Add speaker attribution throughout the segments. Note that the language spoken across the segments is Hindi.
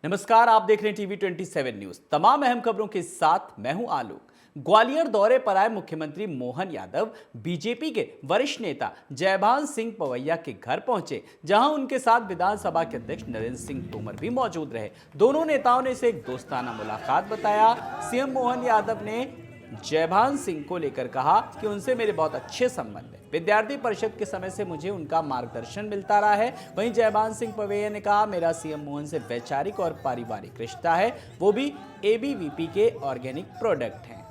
Speaker 1: नमस्कार, आप देख रहे हैं टीवी 27 न्यूज। तमाम अहम खबरों के साथ मैं हूं आलोक। ग्वालियर दौरे पर आए मुख्यमंत्री मोहन यादव बीजेपी के वरिष्ठ नेता जयभान सिंह पवैया के घर पहुंचे, जहां उनके साथ विधानसभा के अध्यक्ष नरेंद्र सिंह तोमर भी मौजूद रहे। दोनों नेताओं ने इसे एक दोस्ताना मुलाकात बताया। सीएम मोहन यादव ने जयभान सिंह को लेकर कहा कि उनसे मेरे बहुत अच्छे संबंध हैं। विद्यार्थी परिषद के समय से मुझे उनका मार्गदर्शन मिलता रहा है। वहीं जयभान सिंह पवैया ने कहा, मेरा सीएम मोहन से वैचारिक और पारिवारिक रिश्ता है, वो भी एबीवीपी के ऑर्गेनिक प्रोडक्ट हैं।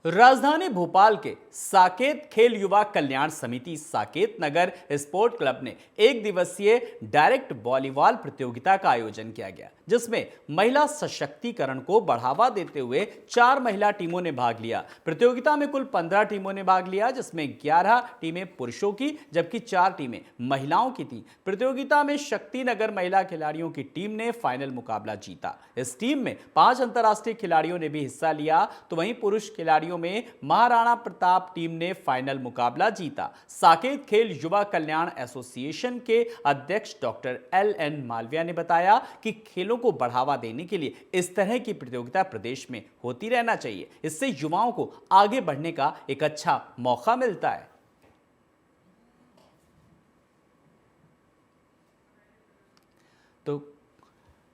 Speaker 1: राजधानी भोपाल के साकेत खेल युवा कल्याण समिति साकेत नगर स्पोर्ट क्लब ने एक दिवसीय डायरेक्ट वॉलीबॉल प्रतियोगिता का आयोजन किया गया, जिसमें महिला सशक्तिकरण को बढ़ावा देते हुए 4 महिला टीमों ने भाग लिया। प्रतियोगिता में कुल 15 टीमों ने भाग लिया, जिसमें 11 टीमें पुरुषों की जबकि 4 टीमें महिलाओं की थीं। प्रतियोगिता में शक्ति नगर महिला खिलाड़ियों की टीम ने फाइनल मुकाबला जीता। इस टीम में 5 अंतर्राष्ट्रीय खिलाड़ियों ने भी हिस्सा लिया, तो वहीं पुरुष खिलाड़ियों में महाराणा प्रताप टीम ने फाइनल मुकाबला जीता। साकेत खेल युवा कल्याण एसोसिएशन के अध्यक्ष डॉक्टर LN मालविया ने बताया कि खेलों को बढ़ावा देने के लिए इस तरह की प्रतियोगिता प्रदेश में होती रहना चाहिए। इससे युवाओं को आगे बढ़ने का एक अच्छा मौका मिलता है। तो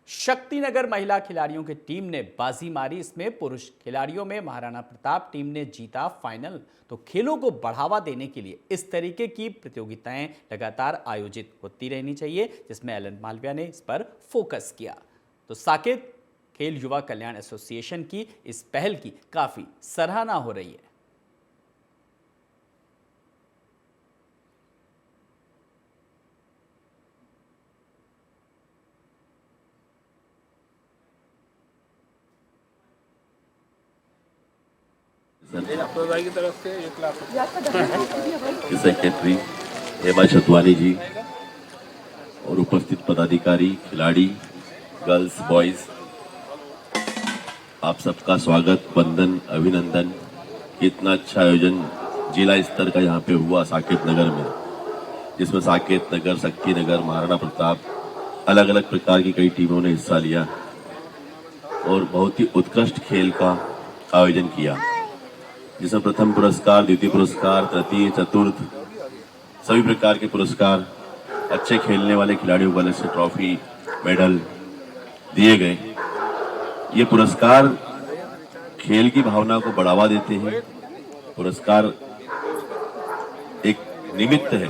Speaker 1: शक्तिनगर महिला खिलाड़ियों की टीम ने बाजी मारी। इसमें पुरुष खिलाड़ियों में महाराणा प्रताप टीम ने जीता फाइनल। तो खेलों को बढ़ावा देने के लिए इस तरीके की प्रतियोगिताएं लगातार आयोजित होती रहनी चाहिए, जिसमें LN मालविया ने इस पर फोकस किया। तो साकेत खेल युवा कल्याण एसोसिएशन की इस पहल की काफी सराहना हो रही है।
Speaker 2: की तरफ से 1 लाख
Speaker 3: सेक्रेटरी हेमा छतवानी जी और उपस्थित पदाधिकारी, खिलाड़ी, गर्ल्स, बॉयज, आप सबका स्वागत, वंदन, अभिनंदन। इतना अच्छा आयोजन जिला स्तर का यहाँ पे हुआ साकेत नगर में, जिसमें साकेत नगर, शक्ति नगर, महाराणा प्रताप, अलग अलग प्रकार की कई टीमों ने हिस्सा लिया और बहुत ही उत्कृष्ट खेल का आयोजन किया, जिसमें प्रथम पुरस्कार, द्वितीय पुरस्कार, तृतीय, चतुर्थ, सभी प्रकार के पुरस्कार अच्छे खेलने वाले खिलाड़ियों को अलग से ट्रॉफी, मेडल दिए गए। ये पुरस्कार खेल की भावना को बढ़ावा देते हैं। पुरस्कार एक निमित्त है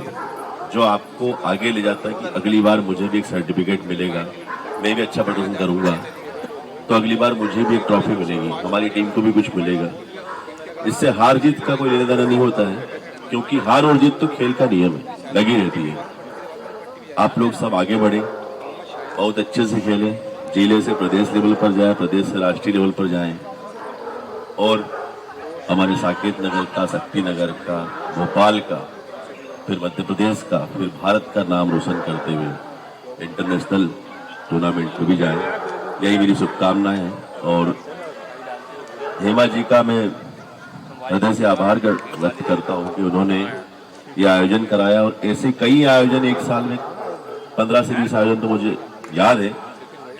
Speaker 3: जो आपको आगे ले जाता है कि अगली बार मुझे भी एक सर्टिफिकेट मिलेगा, मैं भी अच्छा प्रदर्शन करूंगा तो अगली बार मुझे भी एक ट्रॉफी मिलेगी, हमारी टीम को भी कुछ मिलेगा। इससे हार जीत का कोई लेना देना नहीं होता है, क्योंकि हार और जीत तो खेल का नियम है, लगी रहती है। आप लोग सब आगे बढ़े, बहुत अच्छे से खेलें, जिले से प्रदेश लेवल पर जाए, प्रदेश से राष्ट्रीय लेवल पर जाएं और हमारे साकेत नगर का, शक्ति नगर का, भोपाल का, फिर मध्य प्रदेश का, फिर भारत का नाम रोशन करते हुए इंटरनेशनल टूर्नामेंट में भी जाएं। यही मेरी शुभकामनाएं हैं और हेमा जी का मैं हृदय से आभार व्यक्त करता हूं कि उन्होंने ये आयोजन कराया और ऐसे कई आयोजन एक साल में 15 से 20 आयोजन तो मुझे याद है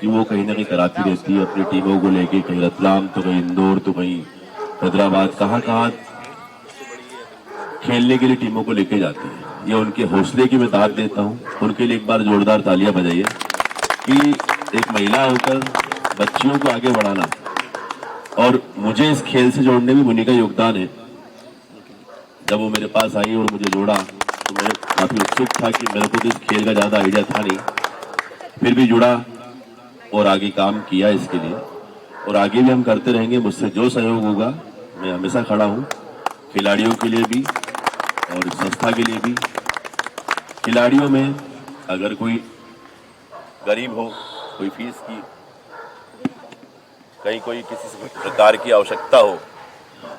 Speaker 3: कि वो कहीं ना कहीं कराती रहती है अपनी टीमों को लेके, कहीं रतलाम तो कहीं इंदौर तो कहीं हैदराबाद, कहाँ खेलने के लिए टीमों को लेके जाती है। ये उनके हौसले की मैं दाद देता हूँ, उनके लिए एक बार जोरदार तालियां बजाइए कि एक महिला होकर बच्चियों को आगे बढ़ाना। और मुझे इस खेल से जोड़ने में मुनि का योगदान है। जब वो मेरे पास आई और मुझे जोड़ा तो मैं काफी उत्सुक था कि मेरे को तो इस खेल का ज्यादा आइडिया था नहीं, फिर भी जुड़ा और आगे काम किया इसके लिए और आगे भी हम करते रहेंगे। मुझसे जो सहयोग होगा मैं हमेशा खड़ा हूँ, खिलाड़ियों के लिए भी और संस्था के लिए भी। खिलाड़ियों में अगर कोई गरीब हो, कोई फीस की, कहीं कोई किसी प्रकार की आवश्यकता हो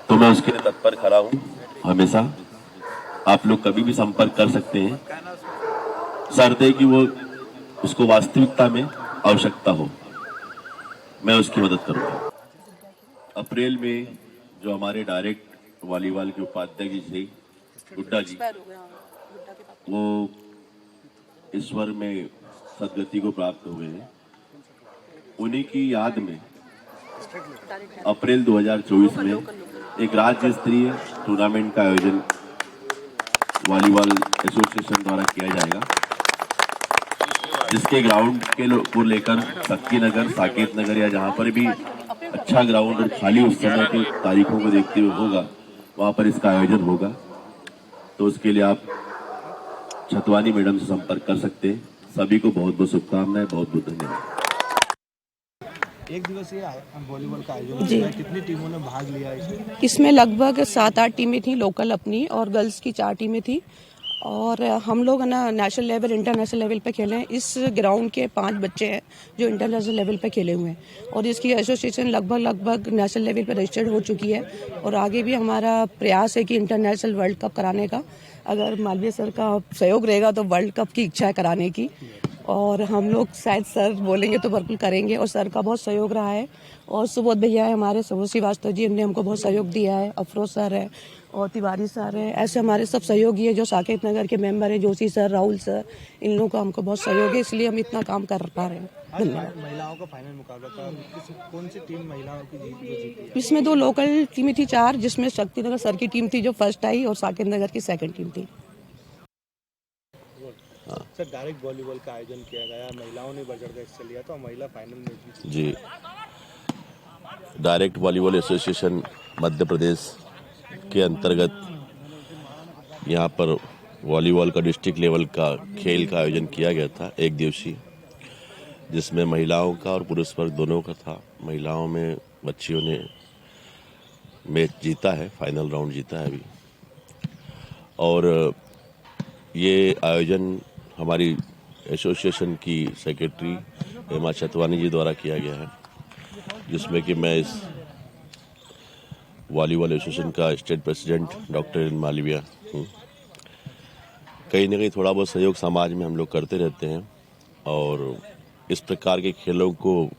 Speaker 3: तो मैं उसके लिए तत्पर खड़ा हूँ हमेशा। आप लोग कभी भी संपर्क कर सकते हैं, शर्त है कि वो उसको वास्तविकता में आवश्यकता हो। मैं उसकी मदद करूंगा। अप्रैल में जो हमारे डायरेक्ट वॉलीबॉल के उपाध्यक्ष थे गुड्डा जी, वो ईश्वर में सदगति को प्राप्त हो गए हैं। उन्हीं की याद में अप्रैल 2024 में एक राज्य स्तरीय टूर्नामेंट का आयोजन वॉलीबॉल एसोसिएशन द्वारा किया जाएगा, जिसके ग्राउंड को लेकर शक्ति नगर, साकेत नगर या जहां पर भी अच्छा ग्राउंड और खाली उस समय के तारीखों को देखते हुए होगा, वहां पर इसका आयोजन होगा। तो उसके लिए आप छतवानी मैडम से संपर्क कर सकते हैं। सभी को बहुत बहुत शुभकामनाएं, बहुत बहुत धन्यवाद।
Speaker 4: एक दिवसीय वॉलीबॉल का आयोजन किया, कितनी टीमों ने भाग लिया इसमें?
Speaker 5: इसमें लगभग 7-8 टीमें थी, लोकल अपनी और गर्ल्स की 4 टीमें थी। और हम लोग ना नेशनल लेवल, इंटरनेशनल लेवल पे खेले हैं। इस ग्राउंड के 5 बच्चे हैं जो इंटरनेशनल लेवल पे खेले हुए हैं और इसकी एसोसिएशन लगभग नेशनल लेवल पे रजिस्टर्ड हो चुकी है। और आगे भी हमारा प्रयास है कि इंटरनेशनल वर्ल्ड कप कराने का, अगर मालवीय सर का सहयोग रहेगा तो वर्ल्ड कप की इच्छा है कराने की। और हम लोग शायद सर बोलेंगे तो बिल्कुल करेंगे और सर का बहुत सहयोग रहा है। और सुबोध भैया है हमारे, सुबोध श्रीवास्तव जी, उन्होंने हमको बहुत सहयोग दिया है। अफरोज सर है और तिवारी सर है, ऐसे हमारे सब सहयोगी है जो साकेत नगर के मेंबर हैं, जोशी सर, राहुल सर, इन लोगों का हमको बहुत सहयोग है, इसलिए हम इतना काम कर पा रहे हैं। धन्यवाद।
Speaker 4: महिलाओं का फाइनल मुकाबला था, कौन सी टीम महिलाओं की जीती?
Speaker 5: इसमें 2 लोकल टीमें थी, 4, जिसमें शक्ति नगर सर की टीम थी जो फर्स्ट आई और साकेत नगर की सेकंड टीम थी।
Speaker 4: सर, डायरेक्ट वॉलीबॉल का आयोजन किया गया, महिलाओं ने बढ़ चढ़ कर हिस्सा लिया, तो महिला फाइनल में जीती।
Speaker 3: जी, direct volleyball association Madhya Pradesh के अंतर्गत यहाँ पर वॉलीबॉल का डिस्ट्रिक्ट लेवल का खेल का आयोजन किया गया था, एक दिवसीय, जिसमें महिलाओं का और पुरुष वर्ग दोनों का था। महिलाओं में बच्चियों ने मैच जीता है, फाइनल राउंड जीता है अभी। और ये आयोजन हमारी एसोसिएशन की सेक्रेटरी हेमा छतवानी जी द्वारा किया गया है, जिसमें कि मैं इस वॉलीबॉल एसोसिएशन का स्टेट प्रेसिडेंट डॉक्टर मालवीय हूँ। कहीं ना कहीं थोड़ा बहुत सहयोग समाज में हम लोग करते रहते हैं और इस प्रकार के खेलों को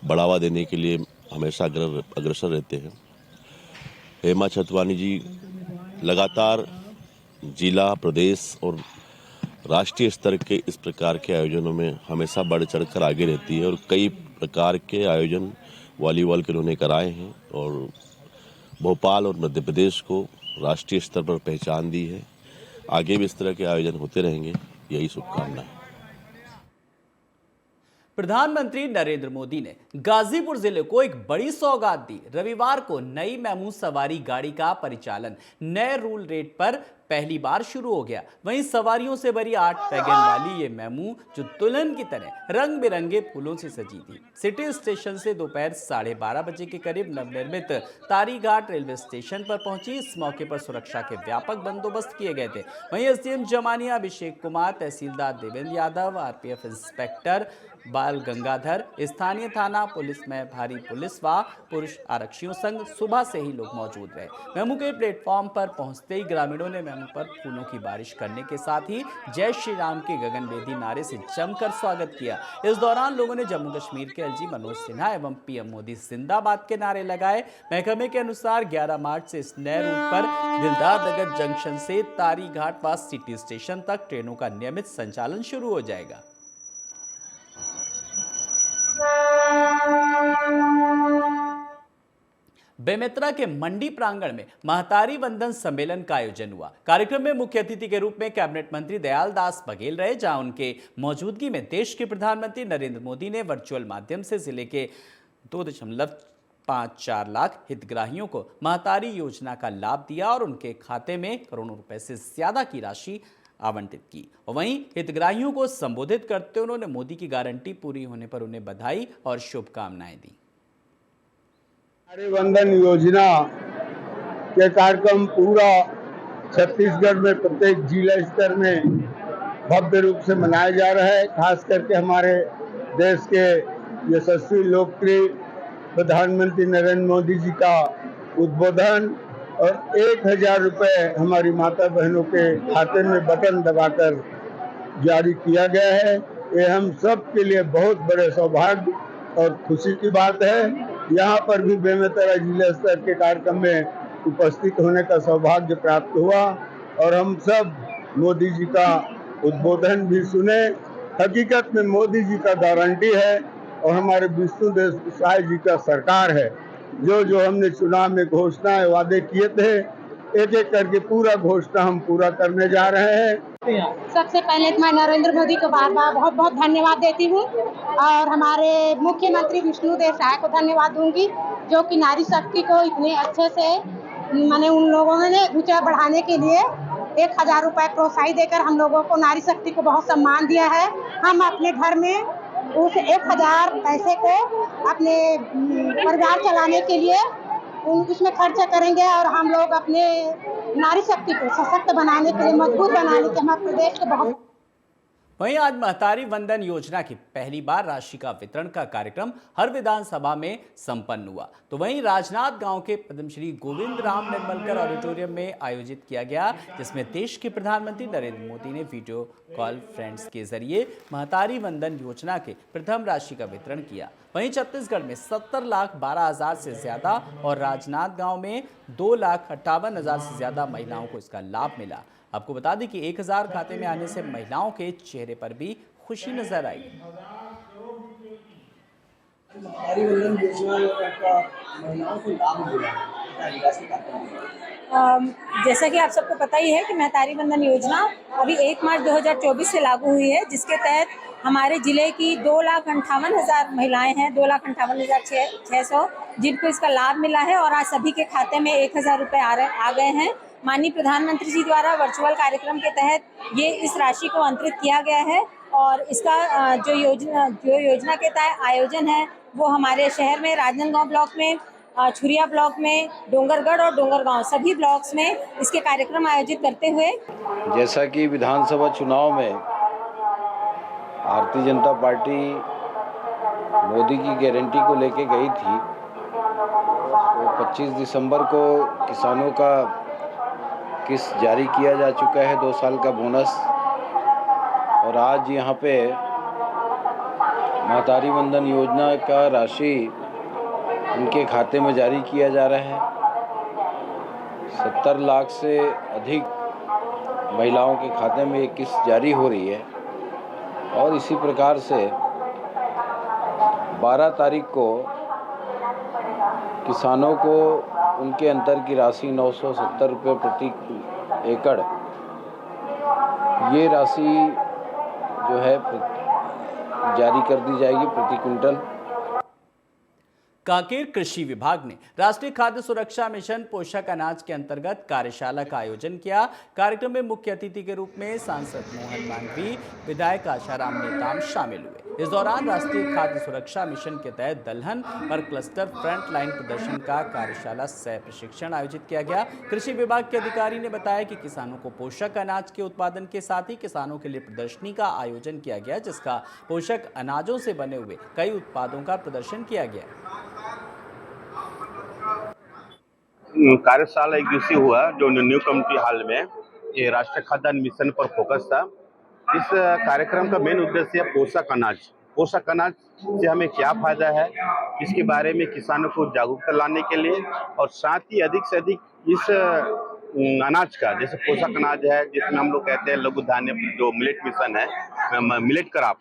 Speaker 3: बढ़ावा देने के लिए हमेशा अग्रसर रहते हैं। हेमा छतवानी जी लगातार जिला, प्रदेश और राष्ट्रीय स्तर के इस प्रकार के आयोजनों में हमेशा बढ़ चढ़कर आगे रहती है और कई प्रकार के आयोजन वॉलीबॉल के उन्होंने कराए हैं और भोपाल और मध्य प्रदेश को राष्ट्रीय स्तर पर पहचान दी है। आगे भी इस तरह के आयोजन होते रहेंगे, यही शुभकामनाएं।
Speaker 1: प्रधानमंत्री नरेंद्र मोदी ने गाजीपुर जिले को एक बड़ी सौगात दी। रविवार को नई मेमू सवारी गाड़ी का परिचालन नए रूल रेट पर पहली बार शुरू हो गया। वहीं सवारियों से भरी 8 वैगन वाली ये मेमू, जो दुल्हन की तरह रंग बिरंगे फूलों से सजी थी, सिटी स्टेशन से दोपहर 12:30 बजे के करीब नवनिर्मित तारीघाट रेलवे स्टेशन पर पहुंची। इस मौके पर सुरक्षा के व्यापक बंदोबस्त किए गए थे। वहीं एसडीएम जमानिया अभिषेक कुमार, तहसीलदार देवेंद्र यादव, आरपीएफ इंस्पेक्टर बाल गंगाधर, स्थानीय थाना पुलिस में भारी पुलिस व पुरुष आरक्षियों संग सुबह से ही लोग मौजूद रहे। मेमू के प्लेटफॉर्म पर पहुंचते ही ग्रामीणों ने मेमू पर फूलों की बारिश करने के साथ ही जय श्री राम के गगनभेदी नारे से जमकर स्वागत किया। इस दौरान लोगों ने जम्मू कश्मीर के एलजी मनोज सिन्हा एवं पीएम मोदी जिंदाबाद के नारे लगाए। महकमे के अनुसार 11 मार्च से इस नए रूट पर दिलदार नगर जंक्शन से तारीघाट व सिटी स्टेशन तक ट्रेनों का नियमित संचालन शुरू हो जाएगा। बेमेतरा के मंडी प्रांगण में महतारी वंदन सम्मेलन का आयोजन हुआ। कार्यक्रम में मुख्य अतिथि के रूप में कैबिनेट मंत्री दयाल दास बघेल रहे, जहां उनके मौजूदगी में देश के प्रधानमंत्री नरेंद्र मोदी ने वर्चुअल माध्यम से जिले के 2.54 लाख हितग्राहियों को महतारी योजना का लाभ दिया और उनके खाते में करोड़ों रुपए से ज्यादा की राशि आवंटित की। वहीं हितग्राहियों को संबोधित करते हुए उन्होंने मोदी की गारंटी पूरी होने पर उन्हें बधाई और शुभकामनाएं दी।
Speaker 6: महतारी वंदन योजना के कार्यक्रम पूरा छत्तीसगढ़ में प्रत्येक जिला स्तर में भव्य रूप से मनाया जा रहा है। खास करके हमारे देश के यशस्वी लोकप्रिय प्रधानमंत्री नरेंद्र मोदी जी का उद्बोधन और 1000 रुपये हमारी माता बहनों के खाते में बटन दबाकर जारी किया गया है। ये हम सब के लिए बहुत बड़े सौभाग्य और खुशी की बात है यहाँ पर भी बेमेतरा जिला स्तर के कार्यक्रम में उपस्थित होने का सौभाग्य प्राप्त हुआ और हम सब मोदी जी का उद्बोधन भी सुने। हकीकत में मोदी जी का गारंटी है और हमारे विष्णुदेव साय जी का सरकार है। जो हमने चुनाव में घोषणाएं वादे किए थे, एक एक करके पूरा घोषणा हम पूरा करने जा रहे हैं।
Speaker 7: सबसे पहले मैं नरेंद्र मोदी को बार बार बहुत बहुत धन्यवाद देती हूँ और हमारे मुख्यमंत्री विष्णुदेव साय को धन्यवाद दूंगी, जो कि नारी शक्ति को इतने अच्छे से मैंने उन लोगों ने ऊंचा बढ़ाने के लिए 1000 रुपए प्रोत्साहित देकर हम लोगों को नारी शक्ति को बहुत सम्मान दिया है। हम अपने घर में उस 1000 पैसे को अपने परिवार चलाने के लिए उसमें खर्चा करेंगे और हम लोग अपने नारी शक्ति को सशक्त बनाने के लिए, मजबूत बनाने के हमारे प्रदेश को बहुत।
Speaker 1: वहीं आज महतारी वंदन योजना की पहली बार राशि का वितरण का कार्यक्रम हर विधानसभा में संपन्न हुआ। तो वहीं राजनांद गांव के पद्मश्री गोविंद राम निर्मलकर ऑडिटोरियम में आयोजित किया गया, जिसमें देश के प्रधानमंत्री नरेंद्र मोदी ने वीडियो कॉन्फ्रेंस के जरिए महतारी वंदन योजना के प्रथम राशि का वितरण किया। वहीं छत्तीसगढ़ में 70,12,000 से ज्यादा और राजनांद गांव में 2,58,000 से ज्यादा महिलाओं को इसका लाभ मिला। आपको बता दें कि 1000 खाते में आने से महिलाओं के चेहरे पर भी खुशी नजर आई।
Speaker 4: महतारी वंदन योजना का महिलाओं को लाभ मिला
Speaker 8: जैसा कि आप सबको पता ही है कि महतारी वंदन योजना अभी 1 मार्च 2024 से लागू हुई है, जिसके तहत हमारे जिले की 2,58,000 महिलाएं हैं, 2,58,600 जिनको इसका लाभ मिला है और आज सभी के खाते में 1000 रुपये आ गए हैं। माननीय प्रधानमंत्री जी द्वारा वर्चुअल कार्यक्रम के तहत ये इस राशि को अंतरित किया गया है और इसका जो योजना के तहत आयोजन है वो हमारे शहर में राजनांदगांव ब्लॉक में, छुरिया ब्लॉक में, डोंगरगढ़ और डोंगरगांव सभी ब्लॉक्स में इसके कार्यक्रम आयोजित करते हुए,
Speaker 9: जैसा कि विधानसभा चुनाव में भारतीय जनता पार्टी मोदी की गारंटी को लेके गई थी, तो 25 दिसंबर को किसानों का किस्त जारी किया जा चुका है, 2 साल का बोनस, और आज यहाँ पे महतारी वंदन योजना का राशि उनके खाते में जारी किया जा रहा है। 70 लाख से अधिक महिलाओं के खाते में एक किस्त जारी हो रही है और इसी प्रकार से 12 तारीख को किसानों को उनके अंतर की राशि 970 रुपये प्रति एकड़, ये राशि जो है जारी कर दी जाएगी प्रति क्विंटल।
Speaker 1: कांकेर कृषि विभाग ने राष्ट्रीय खाद्य सुरक्षा मिशन पोषक अनाज के अंतर्गत कार्यशाला का आयोजन किया। कार्यक्रम में मुख्य अतिथि के रूप में सांसद मोहन मांडवी, विधायक आशाराम नेताम शामिल हुए। इस दौरान राष्ट्रीय खाद्य सुरक्षा मिशन के तहत दलहन पर क्लस्टर फ्रंट लाइन प्रदर्शन का कार्यशाला सह प्रशिक्षण आयोजित किया गया। कृषि विभाग के अधिकारी ने बताया कि किसानों को पोषक अनाज के उत्पादन के साथ ही किसानों के लिए प्रदर्शनी का आयोजन किया गया, जिसका पोषक अनाजों से बने हुए कई उत्पादों का प्रदर्शन किया गया।
Speaker 10: कार्यशाला एक दिवसीय हुआ जो न्यू कम्युनिटी हॉल में, ये राष्ट्रीय खाद्यान्न मिशन पर फोकस था। इस कार्यक्रम का मेन उद्देश्य है पोषक अनाज। पोषक अनाज से हमें क्या फायदा है, इसके बारे में किसानों को जागरूकता लाने के लिए, और साथ ही अधिक से अधिक इस अनाज का, जैसे पोषक अनाज है जिसमें हम लोग कहते हैं लघु धान्य, जो मिलेट मिशन है, मिलेट क्रॉप,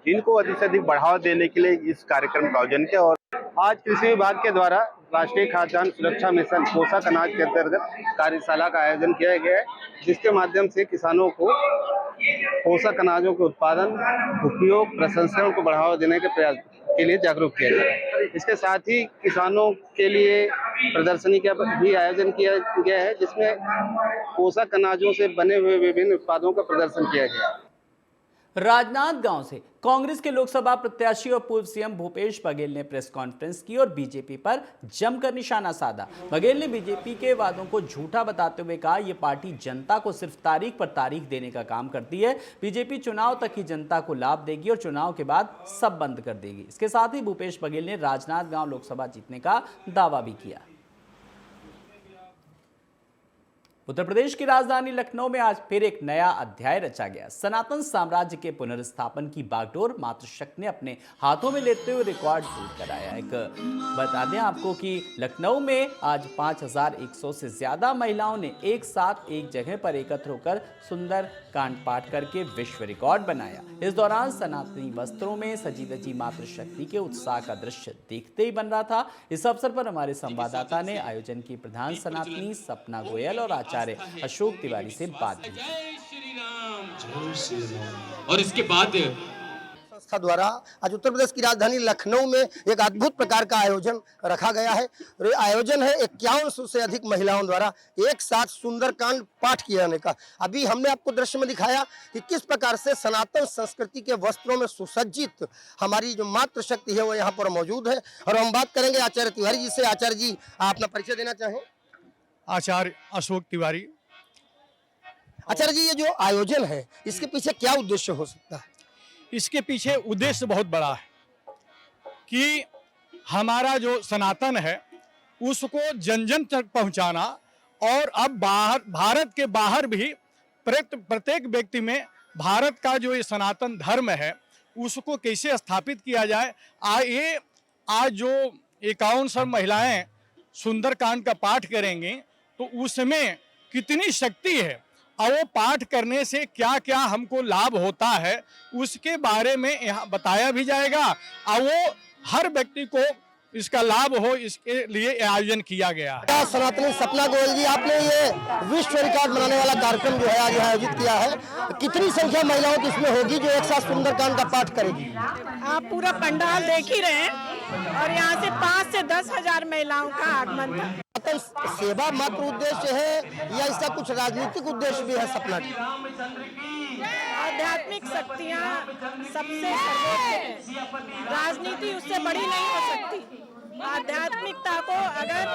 Speaker 10: इनको अधिक से अधिक बढ़ावा देने के लिए इस कार्यक्रम का आयोजन किया। और
Speaker 11: आज कृषि विभाग के द्वारा राष्ट्रीय खाद्यान्न सुरक्षा मिशन पोषक अनाज के अंतर्गत कार्यशाला का आयोजन किया गया है, जिसके माध्यम से किसानों को पोषक अनाजों के उत्पादन, उपयोग, प्रसंस्करण को बढ़ावा देने के प्रयास के लिए जागरूक किया गया है। इसके साथ ही किसानों के लिए प्रदर्शनी का भी आयोजन किया गया है, जिसमें पोषक अनाजों से बने हुए विभिन्न उत्पादों का प्रदर्शन किया गया है।
Speaker 1: राजनांदगांव से कांग्रेस के लोकसभा प्रत्याशी और पूर्व सीएम भूपेश बघेल ने प्रेस कॉन्फ्रेंस की और बीजेपी पर जमकर निशाना साधा। बघेल ने बीजेपी के वादों को झूठा बताते हुए कहा, यह पार्टी जनता को सिर्फ तारीख पर तारीख देने का काम करती है। बीजेपी चुनाव तक ही जनता को लाभ देगी और चुनाव के बाद सब बंद कर देगी। इसके साथ ही भूपेश बघेल ने राजनांदगांव लोकसभा जीतने का दावा भी किया। उत्तर प्रदेश की राजधानी लखनऊ में आज फिर एक नया अध्याय रचा गया। सनातन साम्राज्य के पुनर्स्थापन की बागडोर मातृशक्ति ने अपने हाथों में लेते हुए रिकॉर्ड टूट कराया। बता दें आपको कि लखनऊ में आज 5100 से ज्यादा महिलाओं ने एक साथ एक जगह पर एकत्र होकर सुंदर कांड पाठ करके विश्व रिकॉर्ड बनाया। इस दौरान सनातनी वस्त्रों में सजी धजी मातृशक्ति के उत्साह का दृश्य देखते ही बन रहा था। इस अवसर पर हमारे संवाददाता ने आयोजन की प्रधान सनातनी सपना गोयल और आचार्य अशोक तिवारी से बात की।
Speaker 12: और इसके बाद
Speaker 13: संस्था द्वारा आज उत्तर प्रदेश की राजधानी लखनऊ में एक अद्भुत प्रकार का आयोजन रखा गया है। आयोजन है 5100 से अधिक महिलाओं द्वारा एक साथ सुंदरकांड पाठ किए जाने का। अभी हमने आपको दृश्य में दिखाया कि किस प्रकार से सनातन संस्कृति के वस्त्रों में सुसज्जित हमारी जो मातृशक्ति है वो यहाँ पर मौजूद है। और हम बात करेंगे आचार्य तिवारी जी से। आचार्य जी, आप अपना परिचय देना चाहें?
Speaker 14: आचार्य अशोक तिवारी।
Speaker 13: आचार्य जी, ये जो आयोजन है इसके पीछे क्या उद्देश्य हो सकता है?
Speaker 14: इसके पीछे उद्देश्य बहुत बड़ा है कि हमारा जो सनातन है उसको जन जन तक पहुंचाना और अब भारत के बाहर भी प्रत्येक व्यक्ति में भारत का जो ये सनातन धर्म है उसको कैसे स्थापित किया जाए। आज जो 5100 महिलाएं सुंदरकांड का पाठ करेंगी तो उसमें कितनी शक्ति है और वो पाठ करने से क्या क्या हमको लाभ होता है उसके बारे में यहाँ बताया भी जाएगा और वो हर व्यक्ति को इसका लाभ हो, इसके लिए आयोजन किया गया है।
Speaker 13: सनातनी सपना गोयल जी, आपने ये विश्व रिकॉर्ड बनाने वाला कार्यक्रम जो है आज यहाँ आयोजित किया है, कितनी संख्या महिलाओं की इसमें होगी जो एक साथ सुंदरकांड का पाठ करेगी?
Speaker 15: आप पूरा पंडाल देख ही रहे हैं और यहाँ से 5 से 10 हजार महिलाओं का आगमन था।
Speaker 13: सेवा मात्र उद्देश्य है या इसका कुछ राजनीतिक उद्देश्य भी है? सपना जी,
Speaker 15: आध्यात्मिक शक्तियाँ सबसे सर्वोच्च है, राजनीति उससे बड़ी नहीं हो सकती। आध्यात्मिकता को अगर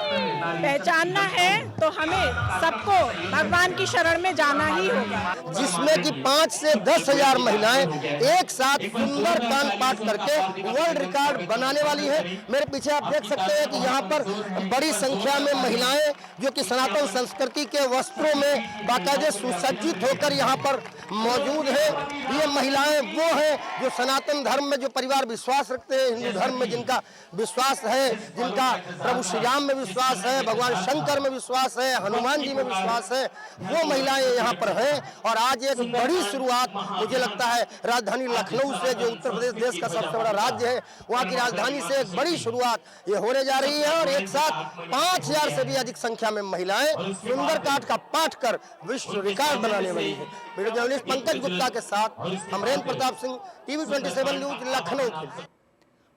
Speaker 15: पहचानना है तो हमें सबको भगवान की शरण में जाना ही होगा,
Speaker 13: जिसमें कि 5 से 10 हजार महिलाएं एक साथ सुंदरकांड पाठ करके वर्ल्ड रिकॉर्ड बनाने वाली है। मेरे पीछे आप देख सकते हैं कि यहाँ पर बड़ी संख्या में महिलाएं जो कि सनातन संस्कृति के वस्त्रों में बाकायदे सुसज्जित होकर यहाँ पर मौजूद है। ये महिलाएं वो हैं जो सनातन धर्म में जो परिवार विश्वास रखते हैं, हिंदू धर्म में जिनका विश्वास है, जिनका प्रभु श्री राम में विश्वास है, भगवान शंकर में विश्वास है, हनुमान जी में विश्वास है, वो महिलाएं यहाँ पर हैं। और आज एक बड़ी शुरुआत मुझे लगता है राजधानी लखनऊ से, जो उत्तर प्रदेश देश का सबसे बड़ा राज्य है, वहाँ की राजधानी से एक बड़ी शुरुआत ये होने जा रही है। और एक साथ 5000 से भी अधिक संख्या में महिलाएं सुंदरकांड का पाठ कर विश्व रिकॉर्ड बनाने वाली है। वीडियो जर्नलिस्ट पंकज गुप्ता के साथ अमरेंद्र प्रताप सिंह, टीवी 27 न्यूज, लखनऊ।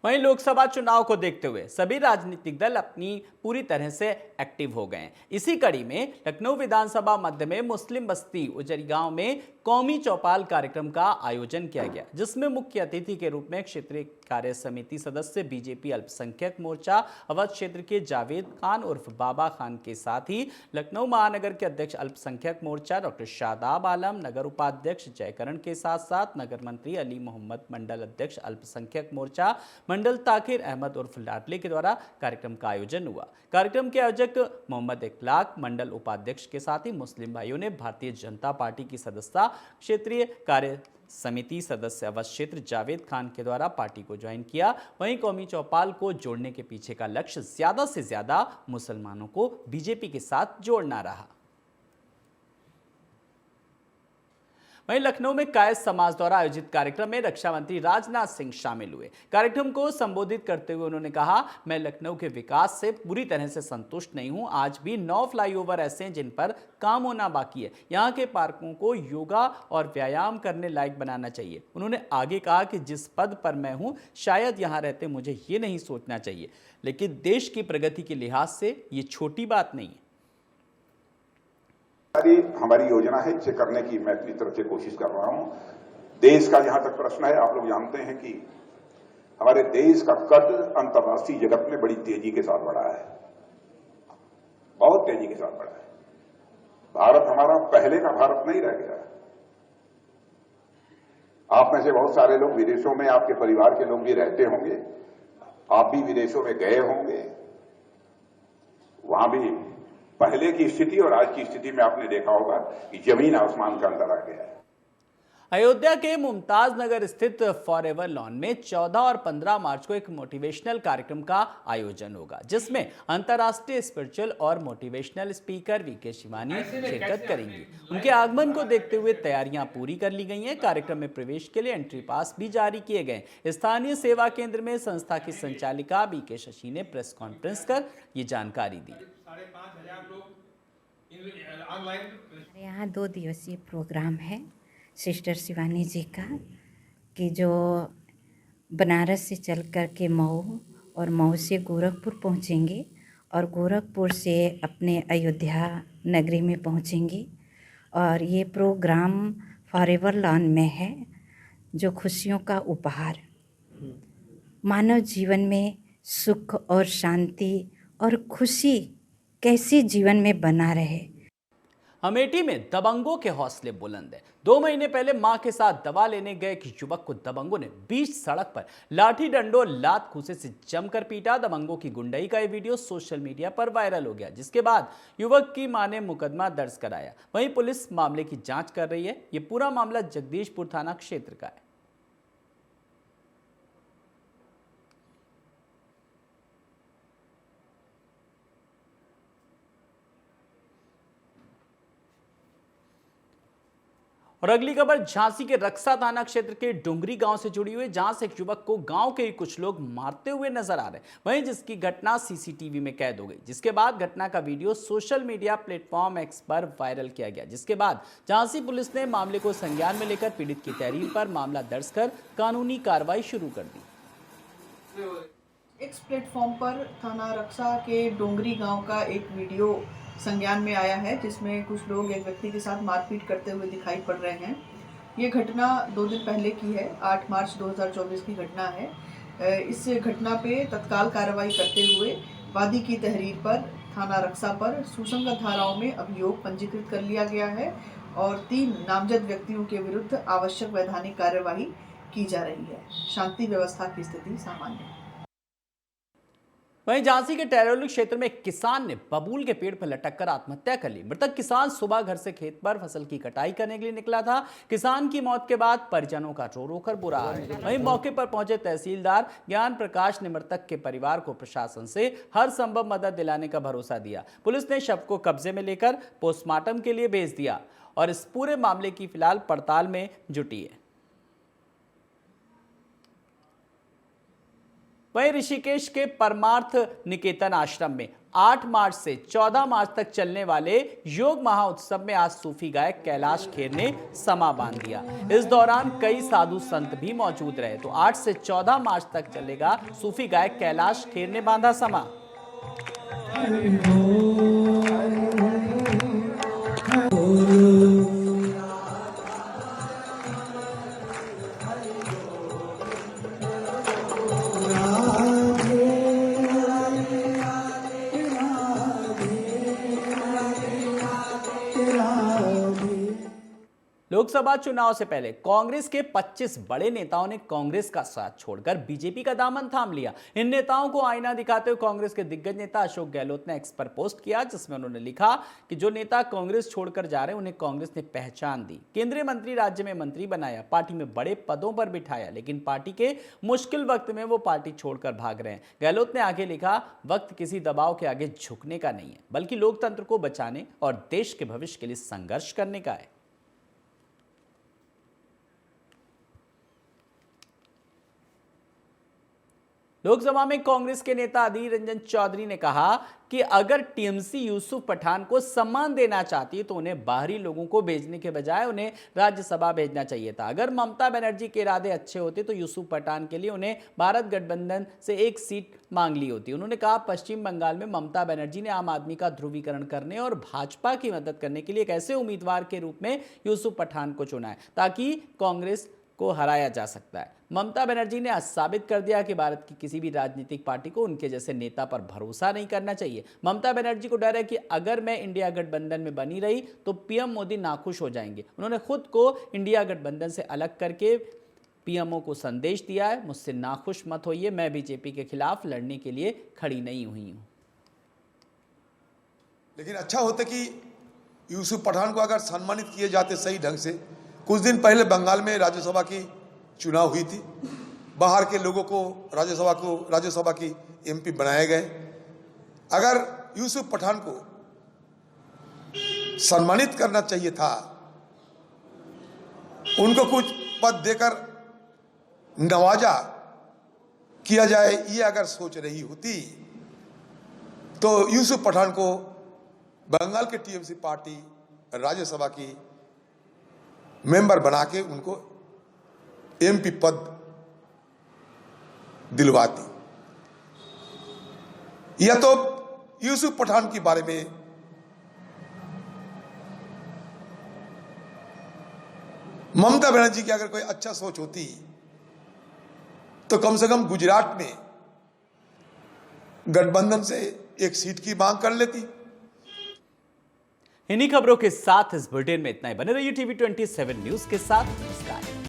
Speaker 1: वहीं लोकसभा चुनाव को देखते हुए सभी राजनीतिक दल अपनी पूरी तरह से एक्टिव हो गए हैं। इसी कड़ी में लखनऊ विधानसभा मध्य में मुस्लिम बस्ती उजरी गांव में कौमी चौपाल कार्यक्रम का आयोजन किया गया, जिसमें मुख्य अतिथि के रूप में क्षेत्रीय कार्य समिति सदस्य बीजेपी अल्पसंख्यक मोर्चा अवध क्षेत्र के जावेद खान उर्फ बाबा खान के साथ ही लखनऊ महानगर के अध्यक्ष अल्पसंख्यक मोर्चा डॉक्टर शादाब आलम, नगर उपाध्यक्ष जयकरण के साथ साथ नगर मंत्री अली मोहम्मद, मंडल अध्यक्ष अल्पसंख्यक मोर्चा मंडल ताकिर अहमद उर्फ लाडले के द्वारा कार्यक्रम का आयोजन हुआ। कार्यक्रम के आयोजक मोहम्मद इखलाक, मंडल उपाध्यक्ष के साथ ही मुस्लिम भाइयों ने भारतीय जनता पार्टी की सदस्यता क्षेत्रीय कार्य समिति सदस्य अवध क्षेत्र जावेद खान के द्वारा पार्टी को ज्वाइन किया। वहीं कौमी चौपाल को जोड़ने के पीछे का लक्ष्य ज्यादा से ज्यादा मुसलमानों को बीजेपी के साथ जोड़ना रहा। वहीं लखनऊ में कायस्थ समाज द्वारा आयोजित कार्यक्रम में रक्षा मंत्री राजनाथ सिंह शामिल हुए। कार्यक्रम को संबोधित करते हुए उन्होंने कहा, मैं लखनऊ के विकास से पूरी तरह से संतुष्ट नहीं हूं। आज भी 9 फ्लाईओवर ऐसे हैं जिन पर काम होना बाकी है। यहां के पार्कों को योगा और व्यायाम करने लायक बनाना चाहिए। उन्होंने आगे कहा कि जिस पद पर मैं हूं, शायद यहां रहते मुझे ये नहीं सोचना चाहिए, लेकिन देश की प्रगति के लिहाज से ये छोटी बात नहीं है।
Speaker 16: हमारी योजना है इसे करने की मैं अपनी तरफ से कोशिश कर रहा हूं। देश का जहां तक प्रश्न है, आप लोग जानते हैं कि हमारे देश का कद अंतर्राष्ट्रीय जगत में बड़ी तेजी के साथ बढ़ा है, बहुत तेजी के साथ बढ़ा है। भारत हमारा पहले का भारत नहीं रह गया। आप में से बहुत सारे लोग विदेशों में, आपके परिवार के लोग भी रहते होंगे, आप भी विदेशों में गए होंगे, वहां भी पहले की स्थिति और आज की स्थिति में आपने देखा होगा कि जमीन आसमान का अंतर आ गया है।
Speaker 1: अयोध्या के मुमताज नगर स्थित फॉरएवर लॉन में 14 और 15 मार्च को एक मोटिवेशनल कार्यक्रम का आयोजन होगा, जिसमें अंतर्राष्ट्रीय स्पिरिचुअल और मोटिवेशनल स्पीकर वीके शिवानी शिरकत करेंगी। उनके आगमन को देखते हुए तैयारियां पूरी कर ली गई हैं। कार्यक्रम में प्रवेश के लिए एंट्री पास भी जारी किए गए। स्थानीय सेवा केंद्र में संस्था की संचालिका बीके शशि ने प्रेस कॉन्फ्रेंस कर ये जानकारी दी।
Speaker 12: यहाँ 2 दिवसीय प्रोग्राम है सिस्टर शिवानी जी का, कि जो बनारस से चल कर के मऊ और मऊ से गोरखपुर पहुँचेंगे और गोरखपुर से अपने अयोध्या नगरी में पहुँचेंगी। और ये प्रोग्राम फॉरएवर लॉन में है, जो खुशियों का उपहार, मानव जीवन में सुख और शांति और खुशी कैसे जीवन में बना रहे।
Speaker 1: अमेठी में दबंगों के हौसले बुलंद है। 2 महीने पहले मां के साथ दवा लेने गए एक युवक को दबंगों ने बीच सड़क पर लाठी डंडों लात घूंसे से जमकर पीटा। दबंगों की गुंडाई का ये वीडियो सोशल मीडिया पर वायरल हो गया, जिसके बाद युवक की मां ने मुकदमा दर्ज कराया। वहीं पुलिस मामले की जांच कर रही है। ये पूरा मामला जगदीशपुर थाना क्षेत्र का है। और अगली खबर झांसी के रक्सा थाना क्षेत्र के डुंगरी गांव से जुड़ी हुई, जहां से एक युवक को गांव के कुछ लोग मारते हुए नजर आ रहे, वहीं जिसकी घटना सीसीटीवी में कैद हो गई। जिसके बाद घटना का video social media platform x पर वायरल किया गया, जिसके बाद झांसी पुलिस ने मामले को संज्ञान में लेकर पीड़ित की तहरीर पर मामला दर्ज कर कानूनी कार्रवाई शुरू कर दी।
Speaker 17: एक्स प्लेटफॉर्म पर थाना रक्सा के डोंगरी गांव का एक वीडियो संज्ञान में आया है, जिसमें कुछ लोग एक व्यक्ति के साथ मारपीट करते हुए दिखाई पड़ रहे हैं। ये घटना 2 दिन पहले की है, 8 मार्च 2024 की घटना है। इस घटना पे तत्काल कार्रवाई करते हुए वादी की तहरीर पर थाना रक्सा पर सुसंगत धाराओं में अभियोग पंजीकृत कर लिया गया है और 3 नामजद व्यक्तियों के विरुद्ध आवश्यक वैधानिक कार्यवाही की जा रही है। शांति व्यवस्था की स्थिति सामान्य है।
Speaker 1: वहीं झांसी के टहरौली क्षेत्र में एक किसान ने बबूल के पेड़ पर लटक कर आत्महत्या कर ली। मृतक किसान सुबह घर से खेत पर फसल की कटाई करने के लिए निकला था। किसान की मौत के बाद परिजनों का रो रो कर बुरा हाल है। वहीं मौके पर पहुंचे तहसीलदार ज्ञान प्रकाश ने मृतक के परिवार को प्रशासन से हर संभव मदद दिलाने का भरोसा दिया। पुलिस ने शव को कब्जे में लेकर पोस्टमार्टम के लिए भेज दिया और इस पूरे मामले की फिलहाल पड़ताल में जुटी है। वहीं ऋषिकेश के परमार्थ निकेतन आश्रम में 8 मार्च से 14 मार्च तक चलने वाले योग महाउत्सव में आज सूफी गायक कैलाश खेर ने समा बांध दिया। इस दौरान कई साधु संत भी मौजूद रहे। तो 8 से 14 मार्च तक चलेगा सूफी गायक कैलाश खेर ने बांधा समा। लोकसभा चुनाव से पहले कांग्रेस के 25 बड़े नेताओं ने कांग्रेस का साथ छोड़कर बीजेपी का दामन थाम लिया। इन नेताओं को आईना दिखाते हुए कांग्रेस के दिग्गज नेता अशोक गहलोत ने एक्स पर पोस्ट किया, जिसमें उन्होंने लिखा कि जो नेता कांग्रेस छोड़कर जा रहे हैं उन्हें कांग्रेस ने पहचान दी। केंद्रीय मंत्री राज्य में मंत्री बनाया, पार्टी में बड़े पदों पर बिठाया, लेकिन पार्टी के मुश्किल वक्त में वो पार्टी छोड़कर भाग रहे हैं। गहलोत ने आगे लिखा, वक्त किसी दबाव के आगे झुकने का नहीं है, बल्कि लोकतंत्र को बचाने और देश के भविष्य के लिए संघर्ष करने का है। लोकसभा में कांग्रेस के नेता अधीर रंजन चौधरी ने कहा कि अगर टीएमसी यूसुफ पठान को सम्मान देना चाहती है तो उन्हें बाहरी लोगों को भेजने के बजाय उन्हें राज्यसभा भेजना चाहिए था। अगर ममता बनर्जी के इरादे अच्छे होते तो यूसुफ पठान के लिए उन्हें भारत गठबंधन से 1 सीट मांग ली होती। उन्होंने कहा, पश्चिम बंगाल में ममता बनर्जी ने आम आदमी का ध्रुवीकरण करने और भाजपा की मदद करने के लिए एक ऐसे उम्मीदवार के रूप में यूसुफ पठान को चुना है ताकि कांग्रेस को हराया जा सकता है। ममता बनर्जी ने आज साबित कर दिया कि भारत की किसी भी राजनीतिक पार्टी को उनके जैसे नेता पर भरोसा नहीं करना चाहिए। ममता बनर्जी को डर है कि अगर मैं इंडिया गठबंधन में बनी रही तो पीएम मोदी नाखुश हो जाएंगे। उन्होंने खुद को इंडिया गठबंधन से अलग करके पीएमओ को संदेश दिया है, मुझसे नाखुश मत होइए, मैं बीजेपी के खिलाफ लड़ने के लिए खड़ी नहीं हुई हूं।
Speaker 18: लेकिन अच्छा होता कि यूसुफ पठान को अगर सम्मानित किए जाते सही ढंग से। कुछ दिन पहले बंगाल में राज्यसभा की चुनाव हुई थी, बाहर के लोगों को राज्यसभा की एमपी बनाए गए। अगर यूसुफ पठान को सम्मानित करना चाहिए था, उनको कुछ पद देकर नवाजा किया जाए, ये अगर सोच रही होती तो यूसुफ पठान को बंगाल के टीएमसी पार्टी राज्यसभा की मेंबर बना के उनको एमपी पद दिलवाती। या तो यूसुफ पठान के बारे में ममता बनर्जी की अगर कोई अच्छा सोच होती तो कम से कम गुजरात में गठबंधन से एक सीट की मांग कर लेती।
Speaker 1: इन्हीं खबरों के साथ इस बुलेटिन में इतना ही। बने रहिए टीवी 27 न्यूज के साथ। नमस्कार।